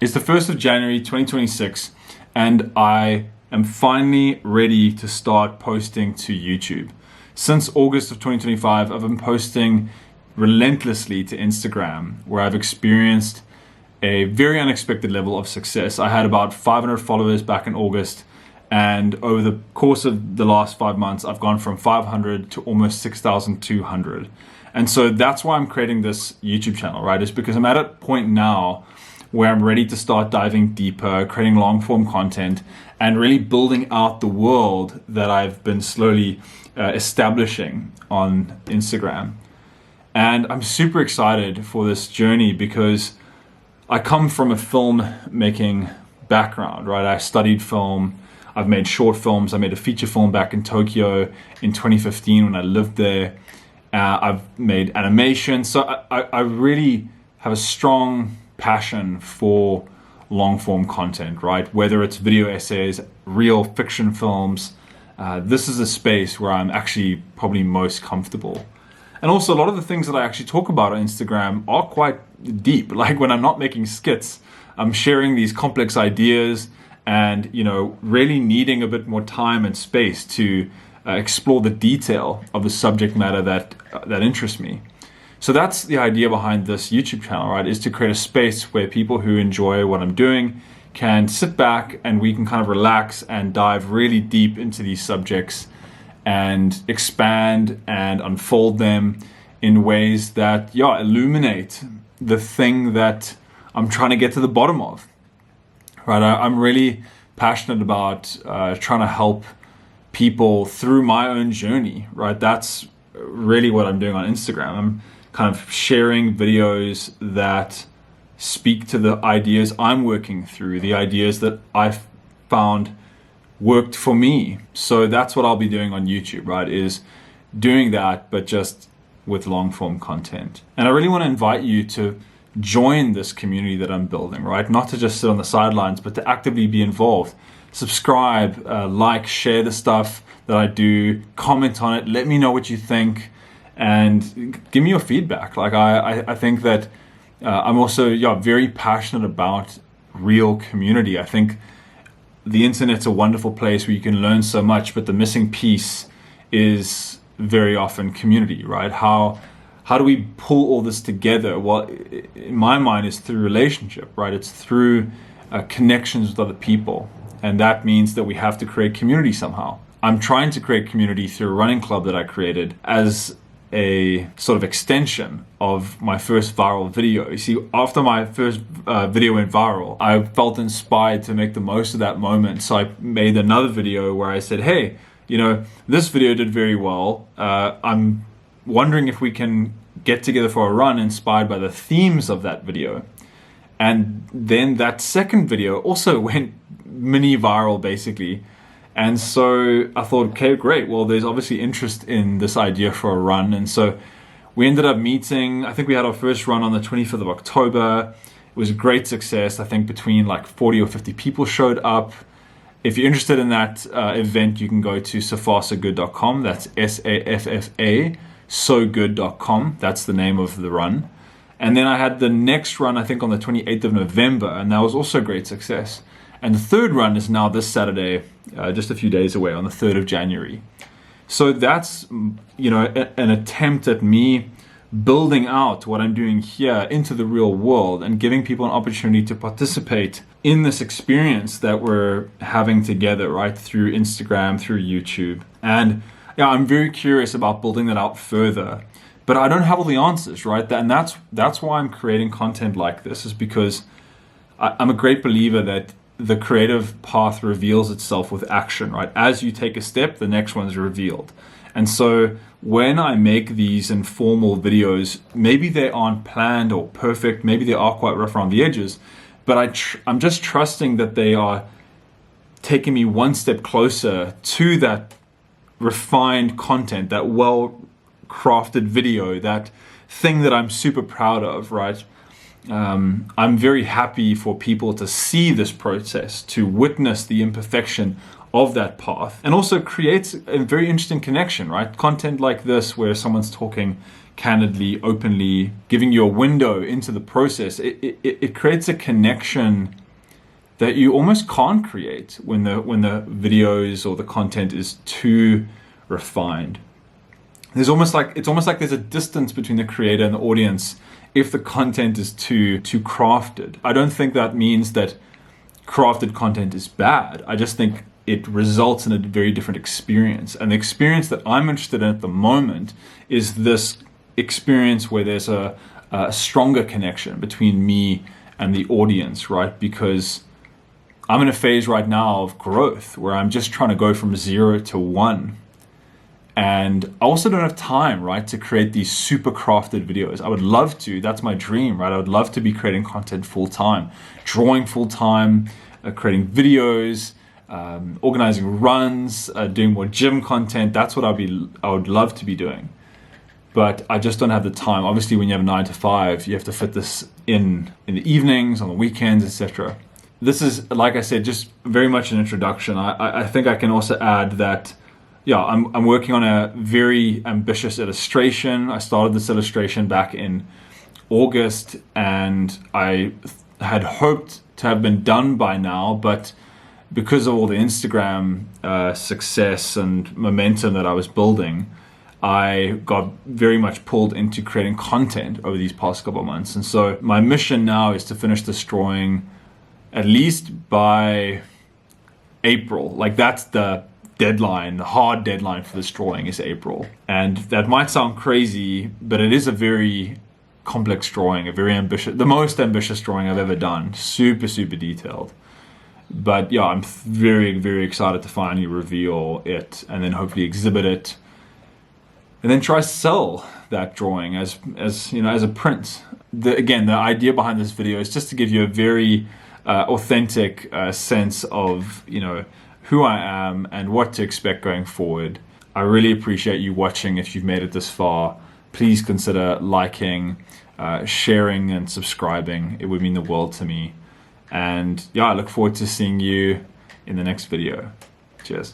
It's the 1st of January 2026, and I am finally ready to start posting to YouTube. Since August of 2025, I've been posting relentlessly to Instagram, where I've experienced a very unexpected level of success. I had about 500 followers back in August, and over the course of the last 5 months, I've gone from 500 to almost 6,200. And so that's why I'm creating this YouTube channel, right? It's because I'm at a point now where I'm ready to start diving deeper, creating long form content, and really building out the world that I've been slowly establishing on Instagram. And I'm super excited for this journey because I come from a filmmaking background, right? I studied film. I've made short films. I made a feature film back in Tokyo in 2015 when I lived there. I've made animation. So I really have a strong passion for long form content, right? Whether it's video essays, real fiction films, this is a space where I'm actually probably most comfortable. And also a lot of the things that I actually talk about on Instagram are quite deep. Like when I'm not making skits, I'm sharing these complex ideas and, really needing a bit more time and space to explore the detail of the subject matter that interests me. So that's the idea behind this YouTube channel, right? Is to create a space where people who enjoy what I'm doing can sit back and we can kind of relax and dive really deep into these subjects and expand and unfold them in ways that, illuminate the thing that I'm trying to get to the bottom of, right? I'm really passionate about trying to help people through my own journey, right? That's really what I'm doing on Instagram. I'm kind of sharing videos that speak to the ideas I'm working through, the ideas that I've found worked for me. So that's what I'll be doing on YouTube, right? Is doing that, but just with long form content. And I really want to invite you to join this community that I'm building, right? Not to just sit on the sidelines, but to actively be involved. Subscribe, like, share the stuff that I do, comment on it, let me know what you think, and give me your feedback. Like I think that I'm also very passionate about real community. I think the internet's a wonderful place where you can learn so much, but the missing piece is very often community, right? How do we pull all this together? Well, in my mind, it's through relationship, right? It's through connections with other people. And that means that we have to create community somehow. I'm trying to create community through a running club that I created as a sort of extension of my first viral video. You see, after my first video went viral, I felt inspired to make the most of that moment. So I made another video where I said, hey, this video did very well. I'm wondering if we can get together for a run inspired by the themes of that video. And then that second video also went mini viral basically. And so I thought, okay, great. Well, there's obviously interest in this idea for a run. And so we ended up meeting. I think we had our first run on the 25th of October. It was a great success. I think between like 40 or 50 people showed up. If you're interested in that event, you can go to saffasogood.com. That's SAFFA, sogood.com. That's the name of the run. And then I had the next run, I think on the 28th of November, and that was also a great success. And the third run is now this Saturday, just a few days away on the 3rd of January. So that's, an attempt at me building out what I'm doing here into the real world and giving people an opportunity to participate in this experience that we're having together, right? Through Instagram, through YouTube. And I'm very curious about building that out further. But I don't have all the answers, right? And that's why I'm creating content like this, is because I'm a great believer that the creative path reveals itself with action, right? As you take a step, the next one's revealed. And so when I make these informal videos, maybe they aren't planned or perfect, maybe they are quite rough around the edges, but I'm just trusting that they are taking me one step closer to that refined content, that well-crafted video, that thing that I'm super proud of, right? I'm very happy for people to see this process, to witness the imperfection of that path, and also creates a very interesting connection, right? Content like this where someone's talking candidly, openly, giving you a window into the process, it creates a connection that you almost can't create when the videos or the content is too refined. It's almost like there's a distance between the creator and the audience if the content is too crafted. I don't think that means that crafted content is bad. I just think it results in a very different experience. And the experience that I'm interested in at the moment is this experience where there's a stronger connection between me and the audience, right? Because I'm in a phase right now of growth where I'm just trying to go from 0 to 1. And I also don't have time, right, to create these super crafted videos. I would love to, that's my dream, right? I would love to be creating content full time, drawing full time, creating videos, organizing runs, doing more gym content. That's what I would love to be doing. But I just don't have the time. Obviously, when you have a 9 to 5, you have to fit this in the evenings, on the weekends, etc. This is, like I said, just very much an introduction. I think I can also add that, yeah, I'm working on a very ambitious illustration. I started this illustration back in August, and I had hoped to have been done by now, but because of all the Instagram success and momentum that I was building, I got very much pulled into creating content over these past couple of months. And so my mission now is to finish this drawing at least by April. Like, that's the deadline, the hard deadline for this drawing is April. And that might sound crazy, but it is a very complex drawing, a very ambitious, the most ambitious drawing I've ever done. Super, super detailed. But yeah, I'm very, very excited to finally reveal it and then hopefully exhibit it. And then try to sell that drawing as you know, as a print. Again, the idea behind this video is just to give you a very authentic sense of, you know, who I am and what to expect going forward. I really appreciate you watching. If you've made it this far, please consider liking, sharing, and subscribing. It would mean the world to me. And yeah, I look forward to seeing you in the next video. Cheers.